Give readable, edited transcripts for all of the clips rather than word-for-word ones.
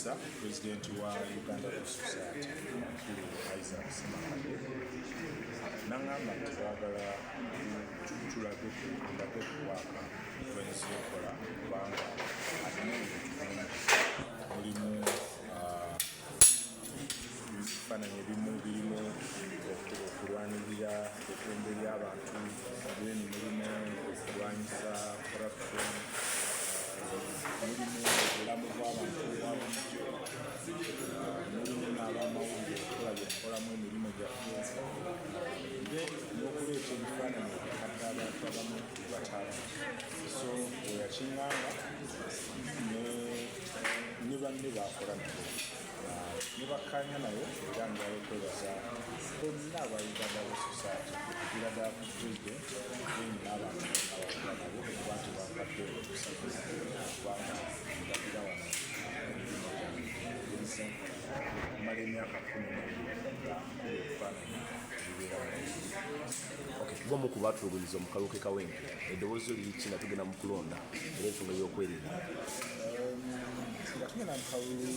Awezeza, President wa Uganda Law Society, Awezeza n'angamba nti baagala tulage ku waaka lwensi ekola kubanga alina mulimu ebifaananyi ebimu birimu okulwanirira eddembe ly'abantu, mulimu okulwanyisa corruption, mulimu obulamu bw'abantu obwabulijjo, mulimu n'abamawulire okukola byekukolamu emirimu gyaffe n'okuleeta ebifaananyi ebikadde abantu abamu bataala. So yakiŋŋamba ne banne baakola nabo ne bakkaanya nayo era njala okwebaza bonna aba Uganda Law Society okugira ddala ku President n'abantu abakola nabo okuba nti bakadde otusagiza kubanga ndagira wano okumala emyaka 12 okufaananya ebibeera Bw'omu ku baatulugunyiriza mu kalulu k'Ekawempe, eddoboozi liri ki nga tugenda mu kulonda era ensonga y'okwerinda? Nga tugenda mu kalulu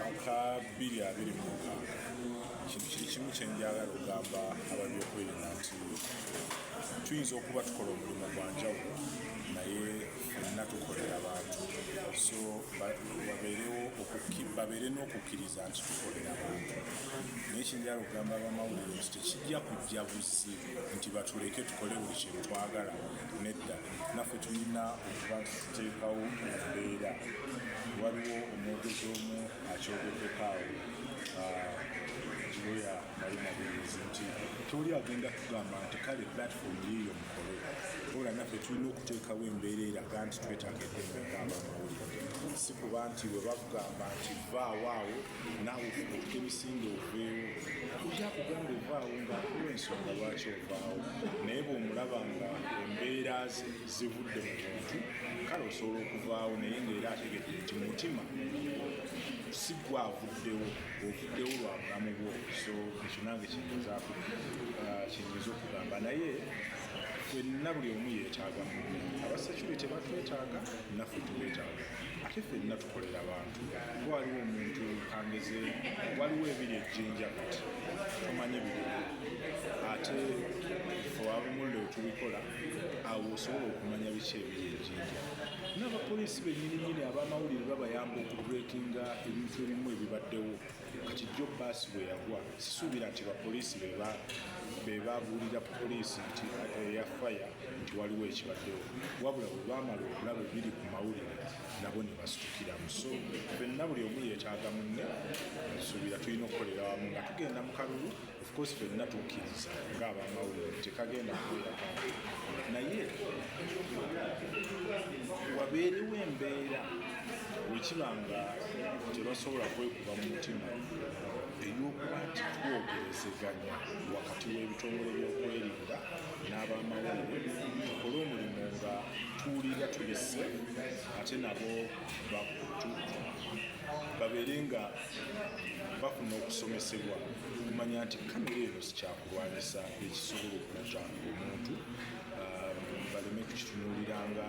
aka 2026 kintu kiri kimu kye njagala okugamba ababyokwerinda nti tuyinza okuba tukola omulimu gwa njawulo naye ffenna tukolera abantu, so babeere n'okukkiriza nti tukolera abantu. Naye kyenjagala okugamba abamawulire nti tekijja kujja buzzi nti batuleke tukole buli kintu twagala, nedda. Naffe tulina okuba tuteekawo embeera. Waliwo omwogezi omu akyogeddeko awo Lubowa nali nabirizi nti toli agenda kugamba nti kale platform yiyo mukole, wabula naffe tulina okuteekawo embeera eraga nti twetaaga eddembe ng'abamawulire, si kuba nti bwe bakugamba nti vaawo awo naawe ofuuka emisinde oveewo. Ojja kugamba ovaawo ng'akuwa ensonga lwaki ovaawo, naye bw'omulaba nga embeera ze zivudde mu muntu kale osobola okuvaawo, naye ng'era ategedde nti mutima si gwe avuddewo, ovuddewo lwa bulamu bwo. So ekyo nange kiyinza okugamba, naye ffenna buli omu yeetaaga munne. Abasecurity batwetaaga, naffe tubeetaaga, ate ffenna tukolera abantu. Waliwo omuntu kangeze, waliwo ebiri ejjinja kati tomanye biriwo, ate ffe abamulire tubikola awo osobola okumanya biki ebiri ejjinja. N'abapoliisi bennyininyini abamawulire babayamba okubreakinga ebintu ebimu ebibaddewo. Kati jjo bbaasi bwe yagwa, sisuubira nti bapoliisi be baabuulira poliisi nti eya faya nti waliwo ekibaddewo, wabula bwe baamala okulaba ebiri ku mawulire nabo ne basitukiramu. So ffenna buli omu yeetaaga munne, nsuubira tulina okukolera wamu nga tugenda mu kalulu. Of course ffenna tukkiriza ng'abamawulire tekagenda kubeera, naye wabeerewo embeera bwekiba nga tebasobola kwekuba mu mutima ey'okuba nti twogerezeganya wakati w'ebitongole by'okwerinda n'abamawulire, tukole omulimu nga tuwulira tubisse, ate nabo babeere nga bafuna okusomesebwa okumanya nti kamera eno si kyakulwanyisa ekisobola okutta omuntu, baleme kukitunuulira nga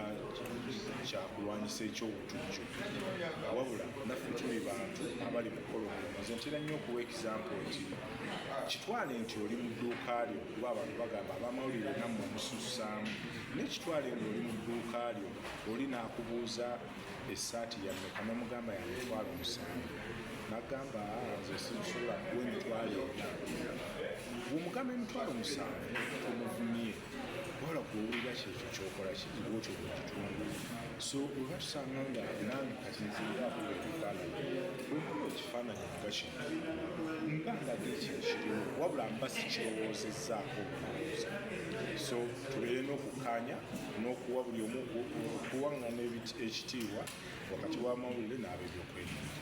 kyakulwanyisa eky'obutujju, wabula naffe tuli bantu abali mu kukola omulimu. Nze ntera nnyo okuwa example nti kitwale nti oli mu dduuka lyo, kuba abantu bagamba abamawulire nammwe musussaamu, naye kitwale ng'oli mu dduuka lyo, oli n'akubuuza essaati yammeka n'omugamba ya mitwalo 7, n'agamba nze sisobola kuwa emitwalo 4. Bw'omugamba emitwalo 7 omuvumye, wabula gw'owulira kyekyo ky'okola kizibu otyo bwekitundu. So bwe batusanga nga nange kati nzira akuba ebifaananyi, bwekuba ekifaananyi nga kino mba ndaga ekintu kiriwo, wabula mba sikirowoozezzaako okulowooza. So tubeere n'okukkaanya n'okuwa buli omu okuwaŋŋana ekitiibwa wakati w'amawulire n'ab'ebyokwerinda.